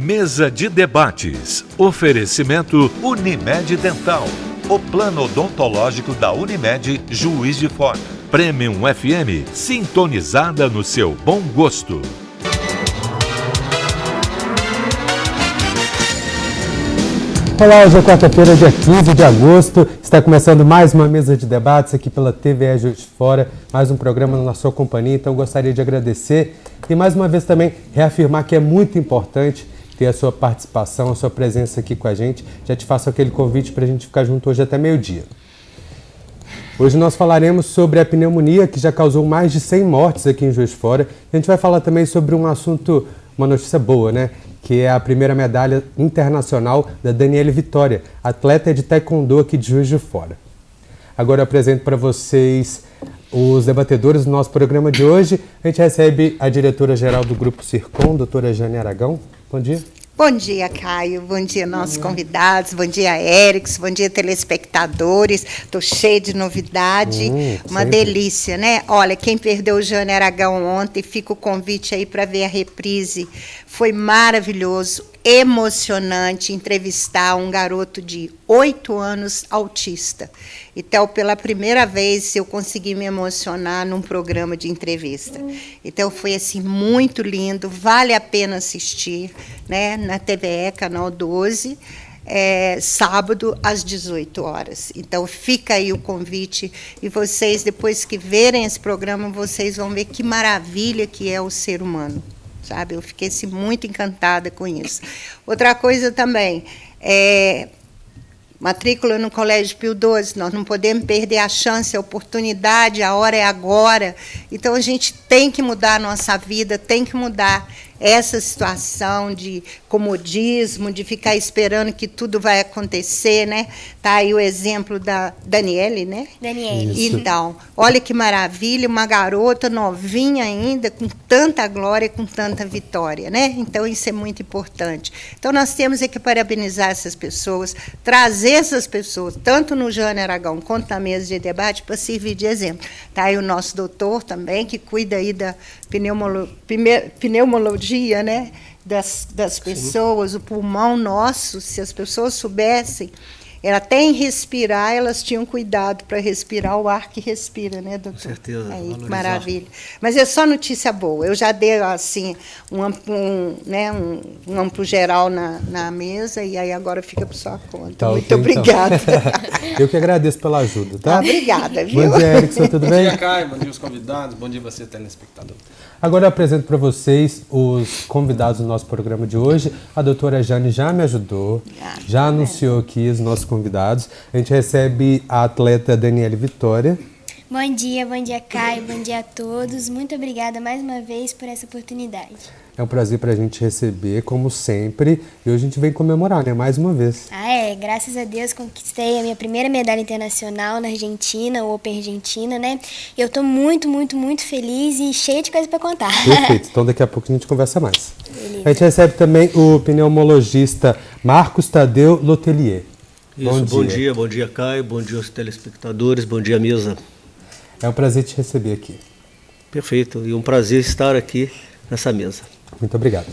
Mesa de debates. Oferecimento Unimed Dental. O plano odontológico da Unimed Juiz de Fora. Premium FM, sintonizada no seu bom gosto. Olá, hoje é quarta-feira, dia 15 de agosto. Está começando mais uma mesa de debates aqui pela TVE Juiz de Fora. Mais um programa na sua companhia, então gostaria de agradecer e mais uma vez também reafirmar que é muito importante ter a sua participação, a sua presença aqui com a gente. Já te faço aquele convite para a gente ficar junto hoje até meio-dia. Hoje nós falaremos sobre a pneumonia, que já causou mais de 100 mortes aqui em Juiz de Fora. A gente vai falar também sobre um assunto, uma notícia boa, né? Que é a primeira medalha internacional da Daniele Vitória, atleta de taekwondo aqui de Juiz de Fora. Agora eu apresento para vocês os debatedores do nosso programa de hoje. A gente recebe a diretora-geral do Grupo Circom, doutora Jane Aragão. Bom dia. Bom dia, Caio. Bom dia, nossos convidados. Bom dia, Erics. Bom dia, telespectadores. Estou cheia de novidade. Uma delícia, né? Olha, quem perdeu o Jane Aragão ontem, fica o convite aí para ver a reprise. Foi maravilhoso, emocionante entrevistar um garoto de 8 anos autista. Então, pela primeira vez, eu consegui me emocionar num programa de entrevista. Então, foi assim muito lindo, vale a pena assistir, né, na TVE, canal 12, sábado, às 18 horas. Então, fica aí o convite, e vocês, depois que verem esse programa, vocês vão ver que maravilha que é o ser humano. Sabe? Eu fiquei assim, muito encantada com isso. Outra coisa também, matrícula no Colégio Pio XII, nós não podemos perder a chance, a oportunidade, a hora é agora. Então, a gente tem que mudar a nossa vida, tem que mudar essa situação de comodismo, de ficar esperando que tudo vai acontecer, né? Tá aí o exemplo da Daniele, né? Daniele. Isso. Então, olha que maravilha, uma garota novinha ainda, com tanta glória, com tanta vitória, né? Então, isso é muito importante. Então, nós temos que parabenizar essas pessoas, trazer essas pessoas, tanto no Jane Aragão quanto na mesa de debate, para servir de exemplo. Tá aí o nosso doutor também, que cuida aí da pneumologia, né, das pessoas, o pulmão nosso. Se as pessoas soubessem, até em respirar, elas tinham cuidado para respirar o ar que respira, né, doutor? Com certeza. Aí, que maravilha. Mas é só notícia boa. Eu já dei, assim, um amplo geral na mesa, e aí agora fica por sua conta. Tá, muito okay, obrigada. Então. Eu que agradeço pela ajuda, tá? Obrigada, viu? Bom dia, Erickson, tudo bem? Bom dia, Caio. Bom dia, os convidados. Bom dia, você, telespectador. Agora eu apresento para vocês os convidados do nosso programa de hoje. A doutora Jane já me ajudou, já anunciou aqui os nossos convidados. A gente recebe a atleta Daniele Vitória. Bom dia, Caio, bom dia a todos. Muito obrigada mais uma vez por essa oportunidade. É um prazer para a gente receber, como sempre, e hoje a gente vem comemorar, né, mais uma vez. Graças a Deus conquistei a minha primeira medalha internacional na Argentina, o Open Argentina, né? Eu estou muito, muito, muito feliz e cheia de coisa para contar. Perfeito, então daqui a pouco a gente conversa mais. Beleza. A gente recebe também o pneumologista Marcos Tadeu Lotelier. Isso, bom dia, Caio, bom dia aos telespectadores, bom dia, mesa. É um prazer te receber aqui. Perfeito, e um prazer estar aqui nessa mesa. Muito obrigado.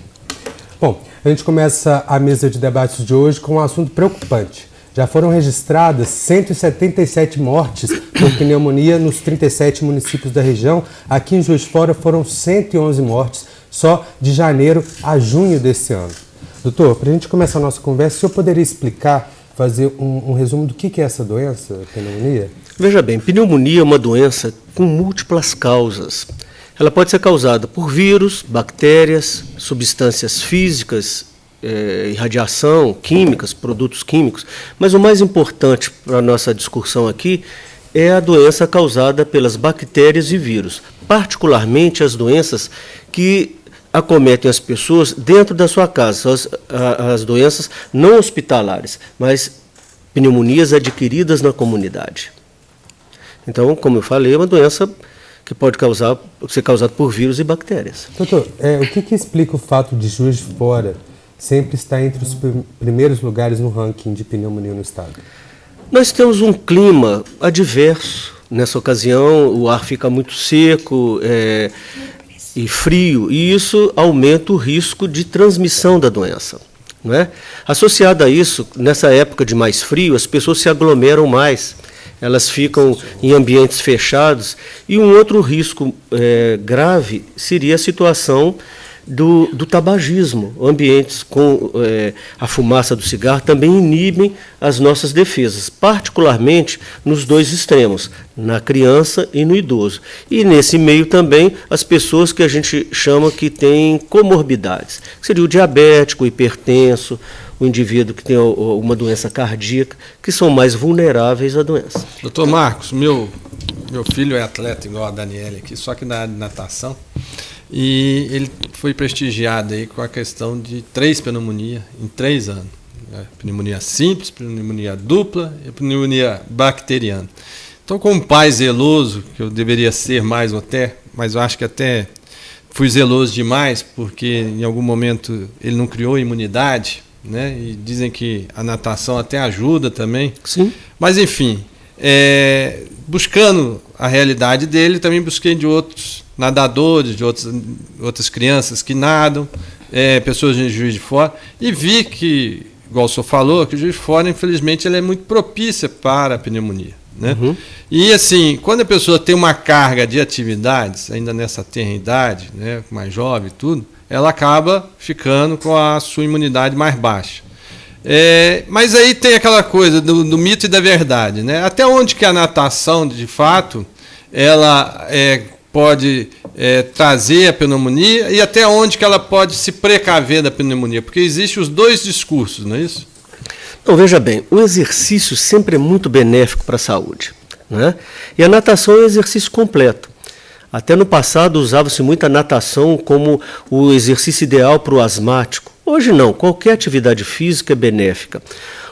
Bom, a gente começa a mesa de debates de hoje com um assunto preocupante. Já foram registradas 177 mortes por pneumonia nos 37 municípios da região. Aqui em Juiz de Fora foram 111 mortes só de janeiro a junho desse ano. Doutor, para a gente começar a nossa conversa, o senhor poderia explicar, fazer um resumo do que é essa doença, pneumonia? Veja bem, pneumonia é uma doença com múltiplas causas. Ela pode ser causada por vírus, bactérias, substâncias físicas, irradiação, químicas, produtos químicos. Mas o mais importante para a nossa discussão aqui é a doença causada pelas bactérias e vírus, particularmente as doenças que acometem as pessoas dentro da sua casa, as doenças não hospitalares, mas pneumonias adquiridas na comunidade. Então, como eu falei, é uma doença que pode ser causada por vírus e bactérias. Doutor, o que explica o fato de Juiz de Fora sempre estar entre os primeiros lugares no ranking de pneumonia no estado? Nós temos um clima adverso. Nessa ocasião, o ar fica muito seco, e frio, e isso aumenta o risco de transmissão da doença. Não é? Associado a isso, nessa época de mais frio, as pessoas se aglomeram mais, elas ficam em ambientes fechados, e um outro risco grave seria a situação do tabagismo. Ambientes com a fumaça do cigarro também inibem as nossas defesas, particularmente nos dois extremos, na criança e no idoso. E nesse meio também as pessoas que a gente chama que têm comorbidades, que seria o diabético, o hipertenso, o indivíduo que tem uma doença cardíaca, que são mais vulneráveis à doença. Doutor Marcos, meu filho é atleta igual a Daniela aqui, só que na área de natação. E ele foi prestigiado aí com a questão de 3 pneumonias em 3 anos. Pneumonia simples, pneumonia dupla e pneumonia bacteriana. Então, como pai zeloso, que eu deveria ser mais até, mas eu acho que até fui zeloso demais, porque em algum momento ele não criou imunidade, né? E dizem que a natação até ajuda também. Sim. Mas, enfim, buscando a realidade dele, também busquei de outros nadadores, de outras crianças que nadam, pessoas de Juiz de Fora, e vi que, igual o senhor falou, que o Juiz de Fora, infelizmente, ela é muito propícia para a pneumonia. Né? Uhum. E assim, quando a pessoa tem uma carga de atividades, ainda nessa tenra idade, né, mais jovem e tudo, ela acaba ficando com a sua imunidade mais baixa. Mas aí tem aquela coisa do mito e da verdade. Né? Até onde que a natação, de fato, ela pode trazer a pneumonia e até onde que ela pode se precaver da pneumonia? Porque existem os dois discursos, não é isso? Então, veja bem, o exercício sempre é muito benéfico para a saúde. Né? E a natação é um exercício completo. Até no passado usava-se muito a natação como o exercício ideal para o asmático. Hoje não, qualquer atividade física é benéfica.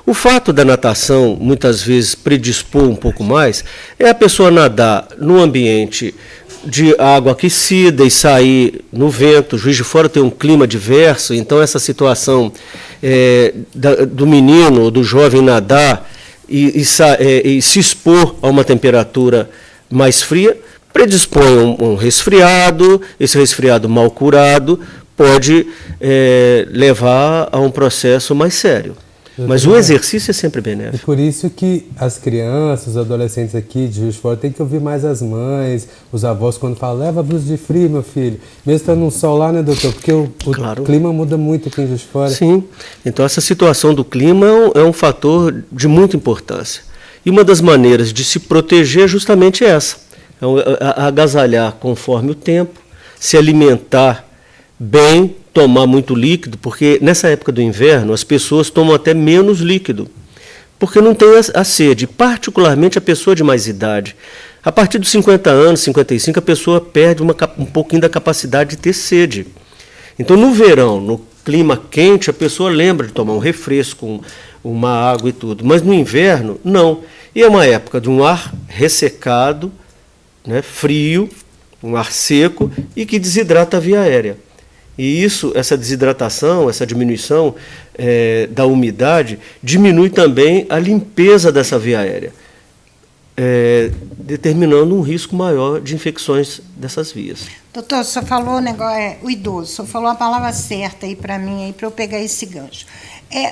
O fato da natação, muitas vezes, predispor um pouco mais, é a pessoa nadar num ambiente de água aquecida e sair no vento. Juiz de Fora tem um clima diverso, então essa situação do menino ou do jovem nadar e se expor a uma temperatura mais fria predispõe um resfriado. Esse resfriado mal curado pode levar a um processo mais sério. Mas o exercício é sempre benéfico. E por isso que as crianças, os adolescentes aqui de Juiz de Fora têm que ouvir mais as mães, os avós, quando falam, leva blusa de frio, meu filho. Mesmo estando no sol lá, né, doutor? Porque o clima muda muito aqui em Juiz de Fora. Sim. Então, essa situação do clima é um fator de muita importância. E uma das maneiras de se proteger é justamente essa. Agasalhar conforme o tempo, se alimentar bem, tomar muito líquido, porque nessa época do inverno as pessoas tomam até menos líquido, porque não tem a sede, particularmente a pessoa de mais idade. A partir dos 50 anos, 55, a pessoa perde um pouquinho da capacidade de ter sede. Então, no verão, no clima quente, a pessoa lembra de tomar um refresco, uma água e tudo, mas no inverno, não. E é uma época de um ar ressecado, né, frio, um ar seco e que desidrata a via aérea. E essa desidratação, essa diminuição da umidade, diminui também a limpeza dessa via aérea, determinando um risco maior de infecções dessas vias. Doutor, o senhor falou o negócio, o idoso, o senhor falou a palavra certa aí para mim, para eu pegar esse gancho.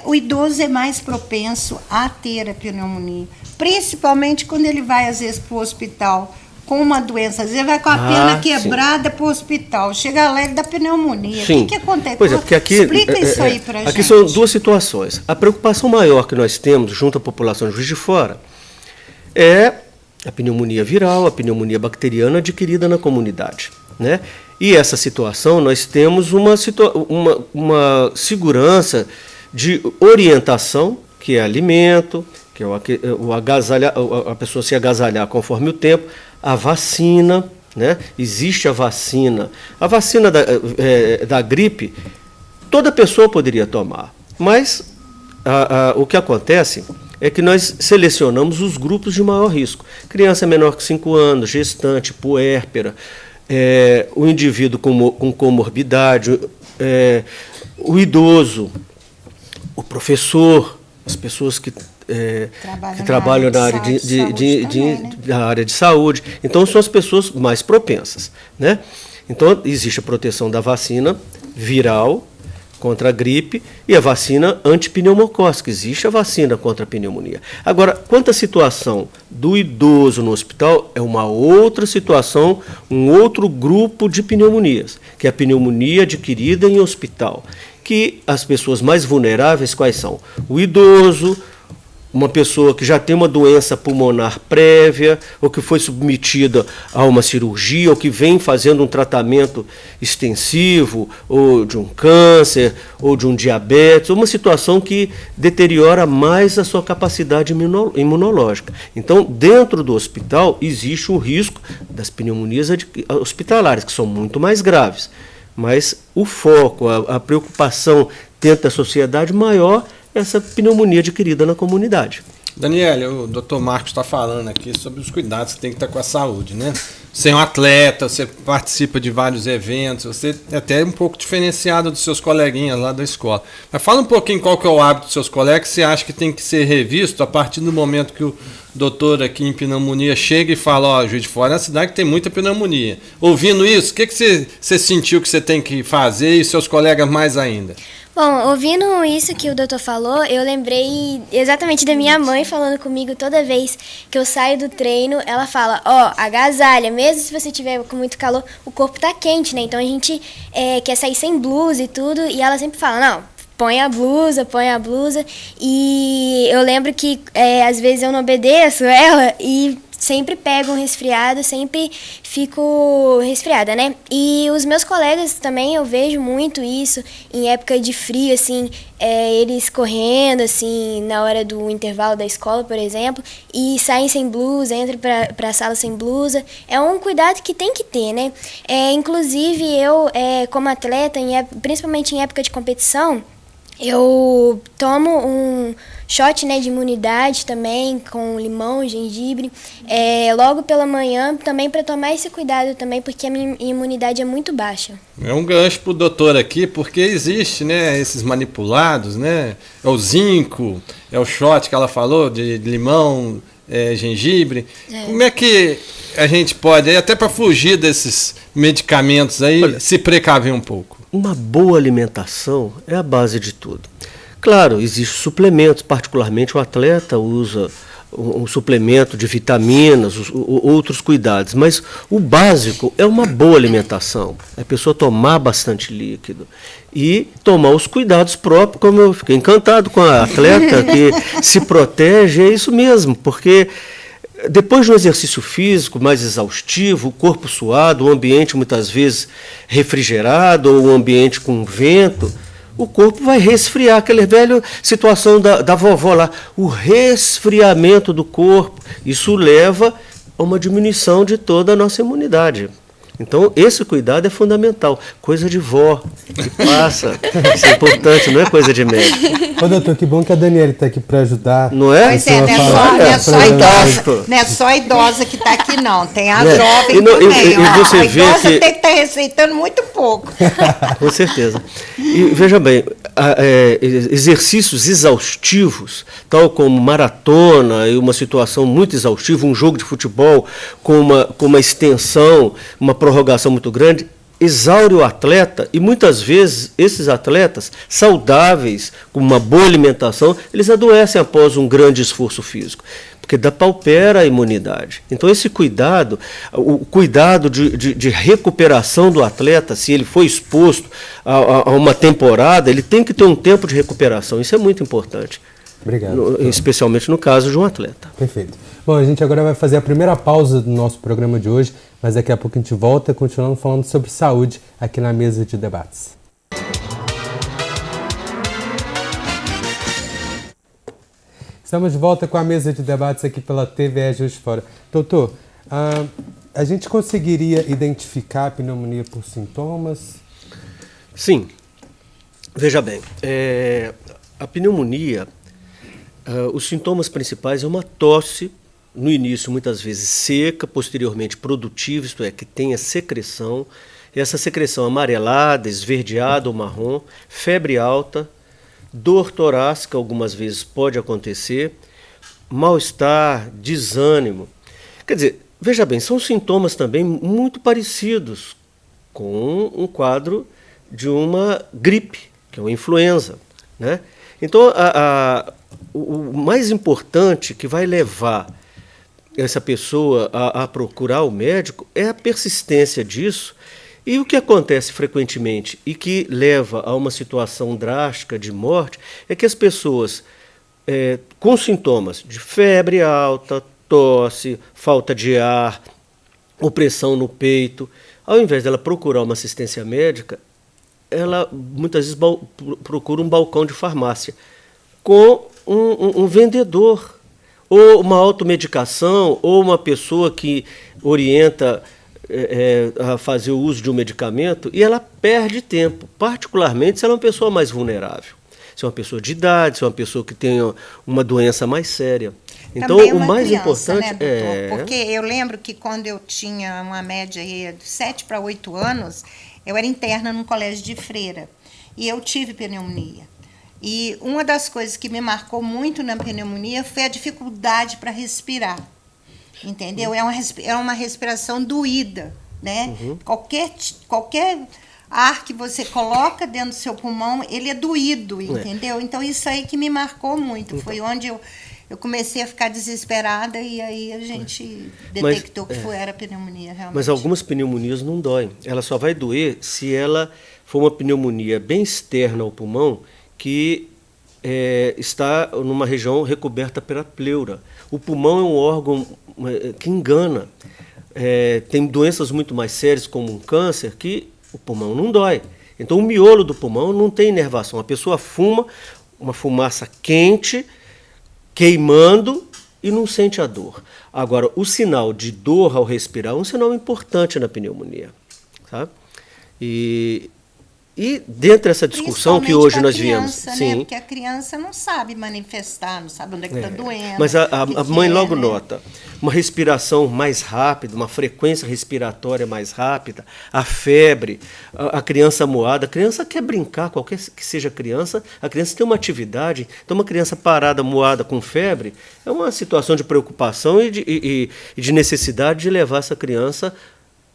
O idoso é mais propenso a ter a pneumonia, principalmente quando ele vai, às vezes, para o hospital com uma doença, às vezes vai com a perna quebrada para o hospital, chega alegre da pneumonia. Sim. O que acontece? Pois é, porque aqui, explica isso aí para a gente. Aqui são duas situações. A preocupação maior que nós temos junto à população de Juiz de Fora é a pneumonia viral, a pneumonia bacteriana adquirida na comunidade. Né? E essa situação, nós temos uma segurança de orientação, que é alimento, que é a pessoa se agasalhar conforme o tempo, a vacina, né? Existe a vacina. A vacina da gripe, toda pessoa poderia tomar, mas o que acontece é que nós selecionamos os grupos de maior risco. Criança menor que 5 anos, gestante, puérpera, o indivíduo com comorbidade, o idoso, o professor, as pessoas que trabalham na área de saúde. Então, são as pessoas mais propensas. Né? Então, existe a proteção da vacina viral contra a gripe e a vacina antipneumocócica. Existe a vacina contra a pneumonia. Agora, quanto à situação do idoso no hospital, é uma outra situação, um outro grupo de pneumonias, que é a pneumonia adquirida em hospital. Que as pessoas mais vulneráveis quais são? O idoso, uma pessoa que já tem uma doença pulmonar prévia, ou que foi submetida a uma cirurgia, ou que vem fazendo um tratamento extensivo, ou de um câncer, ou de um diabetes, uma situação que deteriora mais a sua capacidade imunológica. Então, dentro do hospital, existe um risco das pneumonias hospitalares, que são muito mais graves. Mas o foco, a preocupação dentro da sociedade maior, essa pneumonia adquirida na comunidade. Daniele, o Dr. Marcos está falando aqui sobre os cuidados que tem que ter com a saúde, né? Você é um atleta, você participa de vários eventos, você é até um pouco diferenciado dos seus coleguinhas lá da escola. Mas fala um pouquinho qual que é o hábito dos seus colegas que você acha que tem que ser revisto a partir do momento que o doutor aqui em pneumonia chega e fala, ó, Juiz de Fora é uma cidade que tem muita pneumonia. Ouvindo isso, o que você sentiu que você tem que fazer e seus colegas mais ainda? Bom, ouvindo isso que o doutor falou, eu lembrei exatamente da minha mãe falando comigo toda vez que eu saio do treino. Ela fala, ó, agasalha, mesmo se você tiver com muito calor, o corpo tá quente, né? Então a gente quer sair sem blusa e tudo, e ela sempre fala, não, põe a blusa. E eu lembro que às vezes eu não obedeço ela e sempre pego um resfriado, sempre fico resfriada, né? E os meus colegas também, eu vejo muito isso em época de frio, assim, eles correndo, assim, na hora do intervalo da escola, por exemplo, e saem sem blusa, entram para a sala sem blusa. É um cuidado que tem que ter, né? Inclusive, eu, como atleta, principalmente em época de competição, eu tomo um shot, né, de imunidade também, com limão, gengibre, logo pela manhã, também para tomar esse cuidado também, porque a minha imunidade é muito baixa. É um gancho pro doutor aqui, porque existe, né, esses manipulados, né, é o zinco, é o shot que ela falou, de limão, gengibre. Como é que a gente pode, até para fugir desses medicamentos aí, se precaver um pouco? Uma boa alimentação é a base de tudo. Claro, existem suplementos, particularmente o atleta usa um suplemento de vitaminas, outros cuidados, mas o básico é uma boa alimentação, é a pessoa tomar bastante líquido e tomar os cuidados próprios, como eu fiquei encantado com a atleta que se protege, é isso mesmo, porque depois de um exercício físico mais exaustivo, o corpo suado, o ambiente muitas vezes refrigerado ou um ambiente com vento, o corpo vai resfriar, aquela velha situação da vovó lá, o resfriamento do corpo, isso leva a uma diminuição de toda a nossa imunidade. Então, esse cuidado é fundamental. Coisa de vó, que passa. Isso é importante, não é coisa de médico. Ô, doutor, que bom que a Daniele está aqui para ajudar. Não é? Pois não é só idosa. Não é só a idosa que está aqui, não. Tem a jovem também. E você a vê idosa que tem que estar receitando muito pouco. Com certeza. E veja bem, exercícios exaustivos, tal como maratona e uma situação muito exaustiva, um jogo de futebol com uma extensão, uma prorrogação muito grande, exaure o atleta e muitas vezes esses atletas saudáveis, com uma boa alimentação, eles adoecem após um grande esforço físico, porque depaupera a imunidade. Então esse cuidado, o cuidado de recuperação do atleta, se ele foi exposto a uma temporada, ele tem que ter um tempo de recuperação, isso é muito importante. Obrigado. Especialmente no caso de um atleta. Perfeito. Bom, a gente agora vai fazer a primeira pausa do nosso programa de hoje, mas daqui a pouco a gente volta continuando falando sobre saúde aqui na mesa de debates. Estamos de volta com a mesa de debates aqui pela TVE Juiz de Fora. Doutor, a gente conseguiria identificar a pneumonia por sintomas? Sim. Veja bem, a pneumonia, os sintomas principais é uma tosse, no início muitas vezes seca, posteriormente produtiva, isto é, que tenha secreção, e essa secreção amarelada, esverdeada ou marrom, febre alta, dor torácica algumas vezes pode acontecer, mal-estar, desânimo. Quer dizer, veja bem, são sintomas também muito parecidos com um quadro de uma gripe, que é uma influenza, né? Então, o mais importante que vai levar essa pessoa a procurar o médico é a persistência disso. E o que acontece frequentemente e que leva a uma situação drástica de morte é que as pessoas com sintomas de febre alta, tosse, falta de ar, opressão no peito, ao invés dela procurar uma assistência médica, ela muitas vezes procura um balcão de farmácia com um vendedor, ou uma automedicação, ou uma pessoa que orienta a fazer o uso de um medicamento, e ela perde tempo, particularmente se ela é uma pessoa mais vulnerável. Se é uma pessoa de idade, se é uma pessoa que tem uma doença mais séria. Então, também o mais criança, importante né, doutor? Porque eu lembro que quando eu tinha uma média aí de 7 para 8 anos, eu era interna num colégio de freira, e eu tive pneumonia. E uma das coisas que me marcou muito na pneumonia foi a dificuldade para respirar. Entendeu? É uma respiração doída, né? Uhum. Qualquer ar que você coloca dentro do seu pulmão, ele é doído, entendeu? Então, isso aí que me marcou muito. Foi onde eu comecei a ficar desesperada e aí a gente detectou que era pneumonia, realmente. Mas algumas pneumonias não doem. Ela só vai doer se ela for uma pneumonia bem externa ao pulmão, que está numa região recoberta pela pleura. O pulmão é um órgão que engana. Tem doenças muito mais sérias, como um câncer, que o pulmão não dói. Então, o miolo do pulmão não tem inervação. A pessoa fuma uma fumaça quente, queimando, e não sente a dor. Agora, o sinal de dor ao respirar é um sinal importante na pneumonia. Sabe? E dentro dessa discussão que hoje nós viemos... Né? Sim. Porque a criança não sabe manifestar, não sabe onde é que está doendo. Mas a mãe logo nota uma respiração mais rápida, uma frequência respiratória mais rápida, a febre, a criança moada. A criança quer brincar, qualquer que seja a criança tem uma atividade. Então, uma criança parada, moada, com febre, é uma situação de preocupação e de necessidade de levar essa criança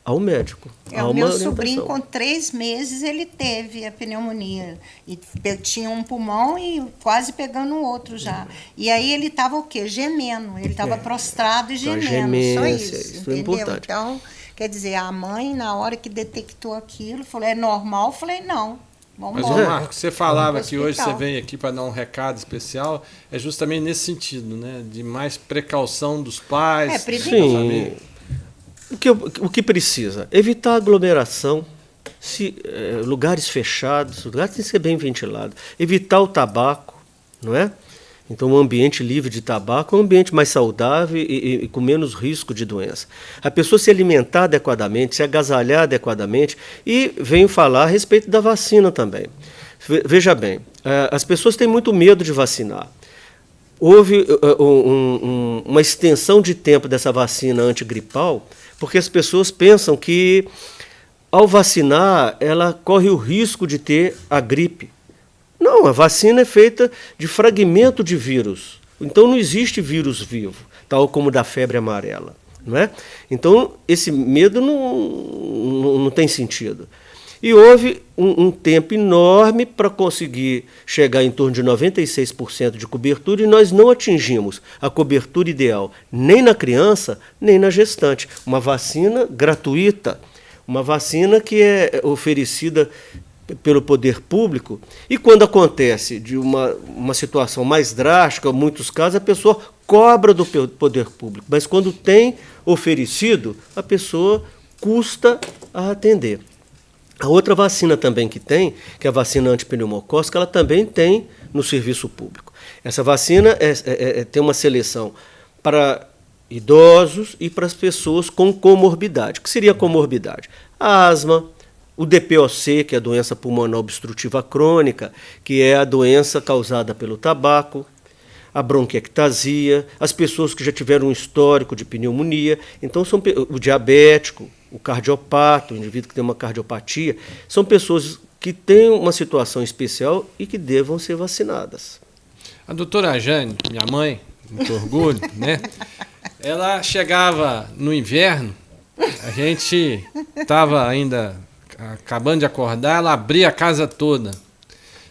ao médico. O meu sobrinho, com 3 meses, ele teve a pneumonia. E tinha um pulmão e quase pegando o outro já. E aí ele estava o quê? Gemendo. Ele estava prostrado e gemendo. Só isso. É importante. Então, quer dizer, a mãe, na hora que detectou aquilo, falou, é normal? Eu falei, não. Mas, Marcos, você falava que hoje você vem aqui para dar um recado especial, é justamente nesse sentido, né? De mais precaução dos pais, da família. O que precisa? Evitar aglomeração, lugares fechados, lugares têm que ser bem ventilados. Evitar o tabaco, não é? Então, um ambiente livre de tabaco é um ambiente mais saudável e com menos risco de doença. A pessoa se alimentar adequadamente, se agasalhar adequadamente, e venho falar a respeito da vacina também. Veja bem, as pessoas têm muito medo de vacinar. Houve uma extensão de tempo dessa vacina antigripal, porque as pessoas pensam que, ao vacinar, ela corre o risco de ter a gripe. Não, a vacina é feita de fragmento de vírus. Então, não existe vírus vivo, tal como da febre amarela. Não é? Então, esse medo não tem sentido. E houve um tempo enorme para conseguir chegar em torno de 96% de cobertura, e nós não atingimos a cobertura ideal nem na criança, nem na gestante. Uma vacina gratuita, uma vacina que é oferecida pelo poder público, e quando acontece de uma situação mais drástica, em muitos casos, a pessoa cobra do poder público, mas quando tem oferecido, a pessoa custa a atender. A outra vacina também que é a vacina antipneumocócica, ela também tem no serviço público. Essa vacina tem uma seleção para idosos e para as pessoas com comorbidade. O que seria comorbidade? A asma, o DPOC, que é a doença pulmonar obstrutiva crônica, que é a doença causada pelo tabaco, a bronquiectasia, as pessoas que já tiveram um histórico de pneumonia, então o diabético, o cardiopata, o indivíduo que tem uma cardiopatia, são pessoas que têm uma situação especial e que devam ser vacinadas. A doutora Jane, minha mãe, muito orgulho, né? Ela chegava no inverno, a gente estava ainda acabando de acordar, ela abria a casa toda.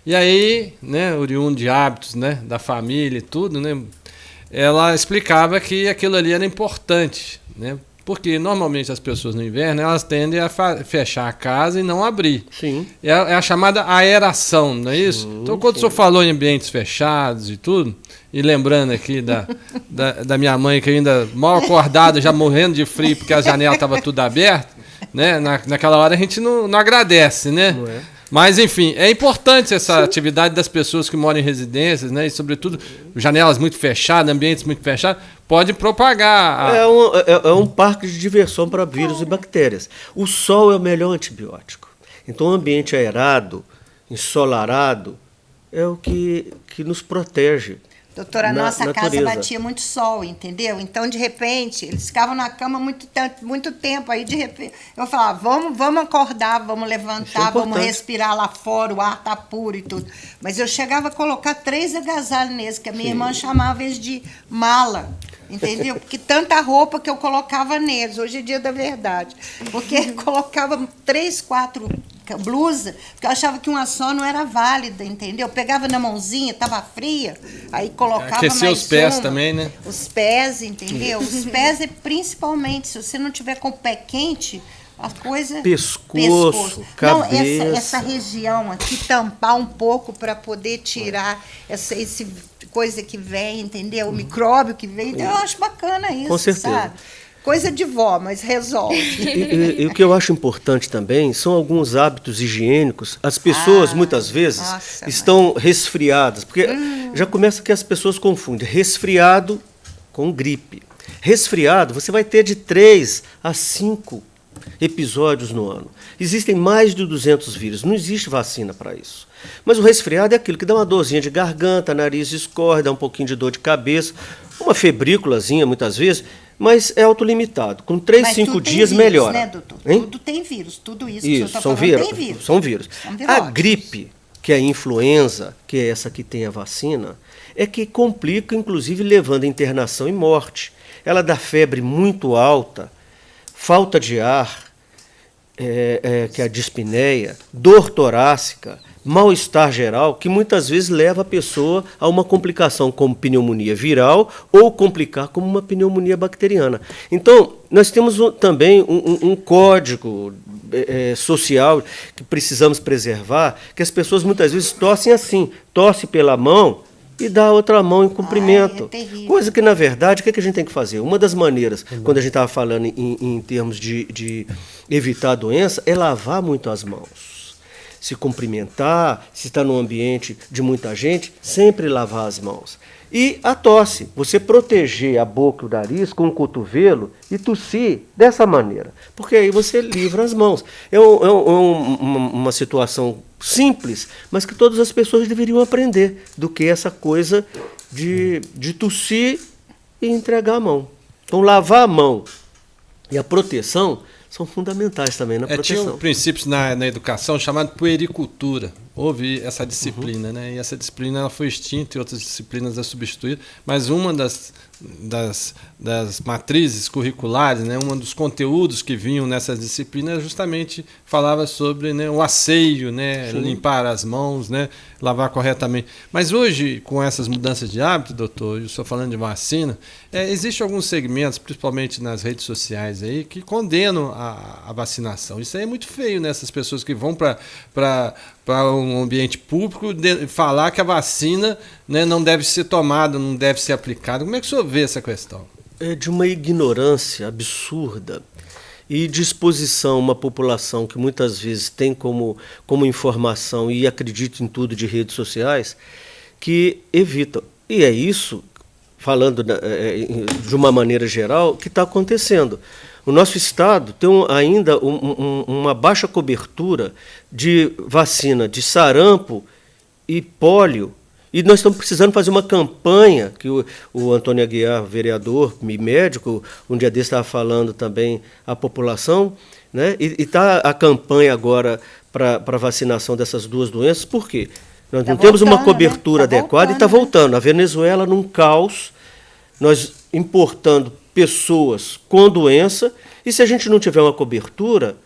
E aí, né, oriundo de hábitos, né, da família e tudo, né, ela explicava que aquilo ali era importante, né, porque normalmente as pessoas no inverno elas tendem a fechar a casa e não abrir. Sim. É a chamada aeração, não é isso? Então, quando o senhor falou em ambientes fechados e tudo, e lembrando aqui da minha mãe que ainda mal acordada, já morrendo de frio porque a janela estava tudo aberta, né, naquela hora a gente não agradece, né? Não é? Mas, enfim, é importante essa atividade das pessoas que moram em residências, né? E, sobretudo, janelas muito fechadas, ambientes muito fechados, pode propagar. É um parque de diversão para vírus e bactérias. O sol é o melhor antibiótico. Então, o ambiente aerado, ensolarado, é o que nos protege. Doutora, nossa natureza. casa batia muito sol, entendeu? Então, de repente, eles ficavam na cama muito tempo. Aí, de repente, eu falava, vamos acordar, vamos levantar, vamos respirar lá fora, o ar tá puro e tudo. Mas eu chegava a colocar 3 agasalhos neles, que a minha irmã chamava eles de mala, entendeu? Porque tanta roupa que eu colocava neles. Hoje é dia da verdade. Porque colocava 3, 4 blusa, porque eu achava que uma só não era válida, entendeu? Eu pegava na mãozinha, estava fria, aí colocava aquecer mais os pés uma. também, né? Os pés, entendeu? Os pés é principalmente, se você não tiver com o pé quente, a coisa... Pescoço, cabeça. Não, essa região aqui, tampar um pouco para poder tirar esse coisa que vem, entendeu? O micróbio que vem, então, eu acho bacana isso, com certeza. sabe? Coisa de vó, mas resolve. E o que eu acho importante também são alguns hábitos higiênicos. As pessoas, muitas vezes, estão resfriadas, porque já começa que as pessoas confundem resfriado com gripe. Resfriado, você vai ter de 3 a 5 episódios no ano. Existem mais de 200 vírus, não existe vacina para isso. Mas o resfriado é aquilo que dá uma dorzinha de garganta, nariz escorre, dá um pouquinho de dor de cabeça, uma febrículazinha muitas vezes, mas é autolimitado. Com 3, 5 dias vírus, melhora. Né, doutor? Hein? Tudo tem vírus, tudo isso Isso, que o senhor são está falando vírus, tem vírus. são vírus. São A viróticos. gripe, que é a influenza, que é essa que tem a vacina, é que complica, inclusive, levando a internação e morte. Ela dá febre muito alta, falta de ar, que é a dispneia, dor torácica, mal-estar geral, que muitas vezes leva a pessoa a uma complicação como pneumonia viral ou complicar como uma pneumonia bacteriana. Então, nós temos também um código social que precisamos preservar, que as pessoas muitas vezes tossem assim, tosse pela mão e dá a outra mão em cumprimento. É terrível. Coisa que, na verdade, o que a gente tem que fazer? Uma das maneiras, quando a gente estava falando em termos de evitar a doença, é lavar muito as mãos. Se cumprimentar, se está num ambiente de muita gente, sempre lavar as mãos. E a tosse, você proteger a boca e o nariz com o cotovelo e tossir dessa maneira, porque aí você livra as mãos. É uma situação simples, mas que todas as pessoas deveriam aprender, do que essa coisa de tossir e entregar a mão. Então, lavar a mão e a proteção são fundamentais também na proteção. Tinha princípios na educação chamado puericultura. Houve essa disciplina, né? E essa disciplina ela foi extinta e outras disciplinas a substituíram, mas uma das matrizes curriculares, né? Um dos conteúdos que vinham nessas disciplinas justamente falava sobre, né, o asseio, né? Limpar as mãos, né? Lavar corretamente. Mas hoje, com essas mudanças de hábito, doutor, eu estou falando de vacina, existem alguns segmentos, principalmente nas redes sociais, aí, que condenam a vacinação. Isso aí é muito feio, né? Essas pessoas que vão para um ambiente público falar que a vacina, né, não deve ser tomada, não deve ser aplicada. Como é que o senhor vê essa questão? É de uma ignorância absurda e disposição a uma população que muitas vezes tem como informação e acredita em tudo de redes sociais, que evitam. E é isso, falando de uma maneira geral, que está acontecendo. O nosso estado tem ainda uma baixa cobertura de vacina de sarampo e pólio. E nós estamos precisando fazer uma campanha, que o Antônio Aguiar, vereador e médico, um dia desse estava falando também à população, né? E está a campanha agora para vacinação dessas duas doenças. Por quê? Nós não temos uma cobertura adequada e está voltando. A Venezuela num caos, nós importando pessoas com doença, e se a gente não tiver uma cobertura,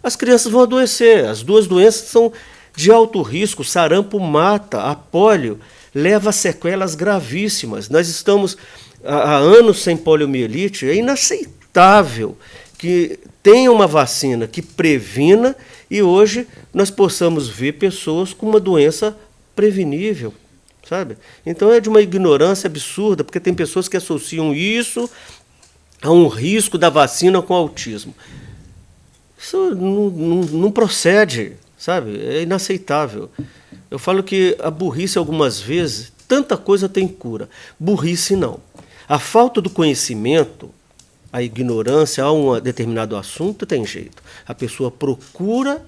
as crianças vão adoecer. As duas doenças são de alto risco. Sarampo mata, a pólio leva a sequelas gravíssimas. Nós estamos há anos sem poliomielite. É inaceitável que tenha uma vacina que previna e hoje nós possamos ver pessoas com uma doença prevenível, sabe? Então é de uma ignorância absurda, porque tem pessoas que associam isso a um risco da vacina com autismo. Isso não procede, sabe? É inaceitável. Eu falo que a burrice, algumas vezes, tanta coisa tem cura. Burrice, não. A falta do conhecimento, a ignorância a um determinado assunto, tem jeito. A pessoa procura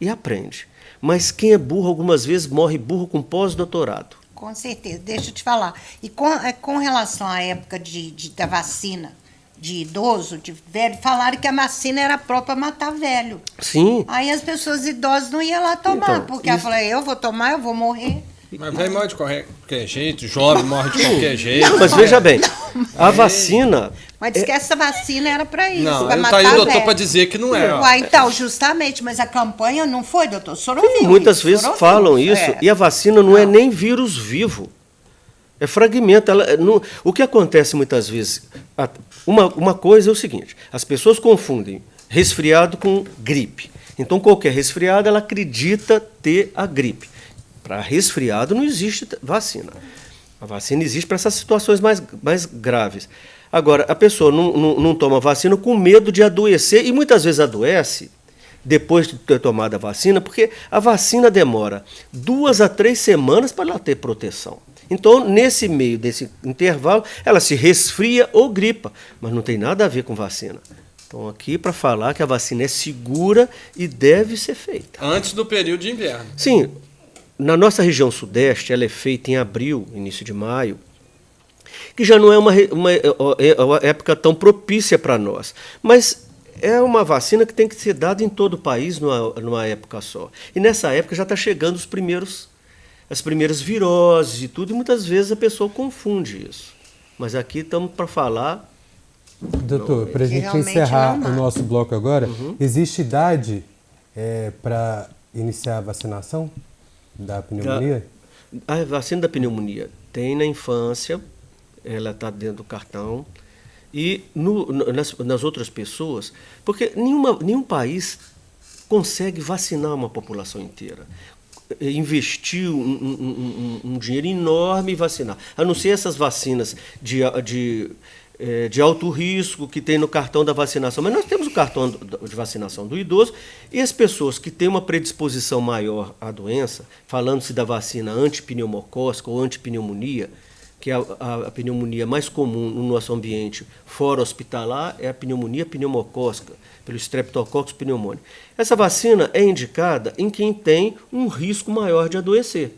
e aprende. Mas quem é burro, algumas vezes, morre burro com pós-doutorado. Com certeza. Deixa eu te falar. E com relação à época da vacina, de idoso, de velho, falaram que a vacina era própria para matar velho. Sim. Aí as pessoas idosas não iam lá tomar, Então, porque ela falou, eu vou tomar, eu vou morrer. Mas velho morre de qualquer jeito, jovem morre de qualquer jeito. Não, mas veja bem, a vacina... Mas diz que essa vacina era para isso, Não, para tá matar aí o doutor velho. para dizer que não é. ó. Uai, então, justamente, mas a campanha não foi, doutor? O senhor ouviu Muitas isso? vezes O senhor falam ouviu? isso, É. e a vacina não é nem vírus vivo. É fragmento. O que acontece muitas vezes? Uma coisa é o seguinte: as pessoas confundem resfriado com gripe. Então, qualquer resfriado, ela acredita ter a gripe. Para resfriado não existe vacina. A vacina existe para essas situações mais graves. Agora, a pessoa não toma vacina com medo de adoecer, e muitas vezes adoece depois de ter tomado a vacina, porque a vacina demora 2 a 3 semanas para ela ter proteção. Então, nesse meio desse intervalo, ela se resfria ou gripa, mas não tem nada a ver com vacina. Então, aqui para falar que a vacina é segura e deve ser feita. Antes do período de inverno. Sim, na nossa região sudeste, ela é feita em abril, início de maio, que já não é uma época tão propícia para nós. Mas é uma vacina que tem que ser dada em todo o país numa época só. E nessa época já está chegando as primeiras viroses e tudo, e muitas vezes a pessoa confunde isso. Mas aqui estamos para falar... Doutor, para a gente realmente encerrar não o mata. nosso bloco agora, existe idade para iniciar a vacinação da pneumonia? A vacina da pneumonia tem na infância, ela está dentro do cartão, e nas outras pessoas, porque nenhum país consegue vacinar uma população inteira. Investir um dinheiro enorme em vacinar, a não ser essas vacinas de alto risco que tem no cartão da vacinação. Mas nós temos o cartão de vacinação do idoso, e as pessoas que têm uma predisposição maior à doença, falando-se da vacina antipneumocócica ou antipneumonia, que é a pneumonia mais comum no nosso ambiente fora hospitalar, é a pneumonia pneumocócica, pelo Streptococcus pneumoniae. Essa vacina é indicada em quem tem um risco maior de adoecer.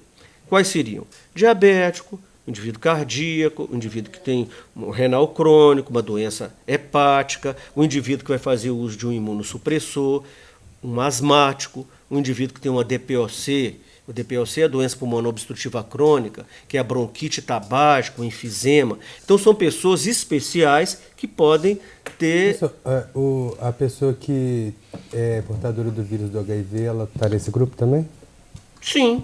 Quais seriam? Diabético, indivíduo cardíaco, o indivíduo que tem um renal crônico, uma doença hepática, o indivíduo que vai fazer uso de um imunossupressor, um asmático, um indivíduo que tem uma DPOC. O DPOC é a doença pulmonar obstrutiva crônica, que é a bronquite tabágica, o enfisema. Então, são pessoas especiais que podem ter... A pessoa que é portadora do vírus do HIV, ela está nesse grupo também? Sim.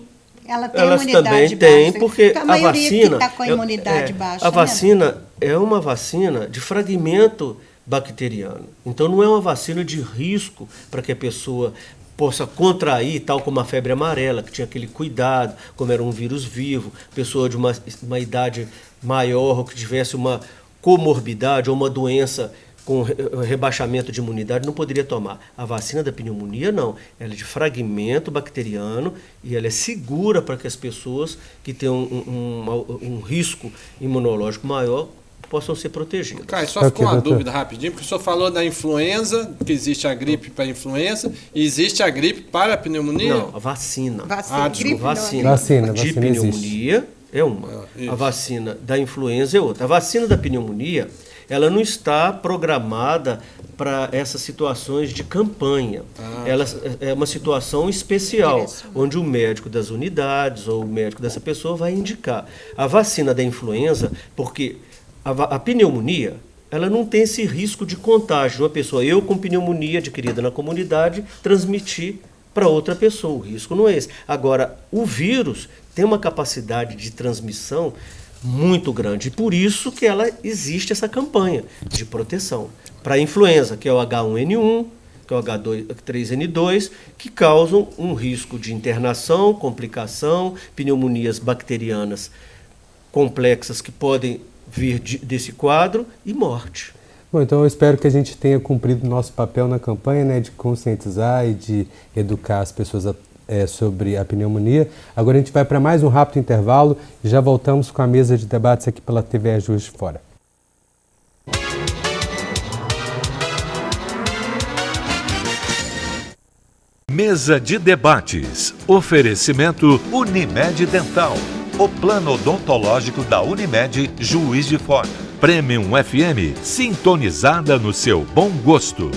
Ela tem Elas imunidade também baixa. têm, porque a a maioria vacina... que está com a imunidade baixa. A vacina é uma vacina de fragmento bacteriano. Então, não é uma vacina de risco para que a pessoa possa contrair, tal como a febre amarela, que tinha aquele cuidado, como era um vírus vivo, pessoa de uma idade maior ou que tivesse uma comorbidade ou uma doença com rebaixamento de imunidade, não poderia tomar. A vacina da pneumonia, não. Ela é de fragmento bacteriano e ela é segura para que as pessoas que têm um risco imunológico maior possam ser protegidas. Cara, só ficou uma dúvida rapidinho, porque o senhor falou da influenza, que existe a gripe para a influenza, e existe a gripe para a pneumonia? Não, a vacina. Vacina. De pneumonia é uma. A vacina da influenza é outra. A vacina da pneumonia, ela não está programada para essas situações de campanha. Ela é uma situação especial, onde o médico das unidades ou o médico dessa pessoa vai indicar. A vacina da influenza, porque a pneumonia, ela não tem esse risco de contágio de uma pessoa, eu com pneumonia adquirida na comunidade, transmitir para outra pessoa. O risco não é esse. Agora, o vírus tem uma capacidade de transmissão muito grande, e por isso que existe essa campanha de proteção. Para a influenza, que é o H1N1, que é o H3N2, que causam um risco de internação, complicação, pneumonias bacterianas complexas que podem vir desse quadro e morte. Bom, então eu espero que a gente tenha cumprido o nosso papel na campanha, né, de conscientizar e de educar as pessoas sobre a pneumonia. Agora a gente vai para mais um rápido intervalo e já voltamos com a mesa de debates aqui pela TVE Juiz de Fora. Mesa de debates. Oferecimento Unimed Dental. O plano odontológico da Unimed Juiz de Fora. Premium FM, sintonizada no seu bom gosto.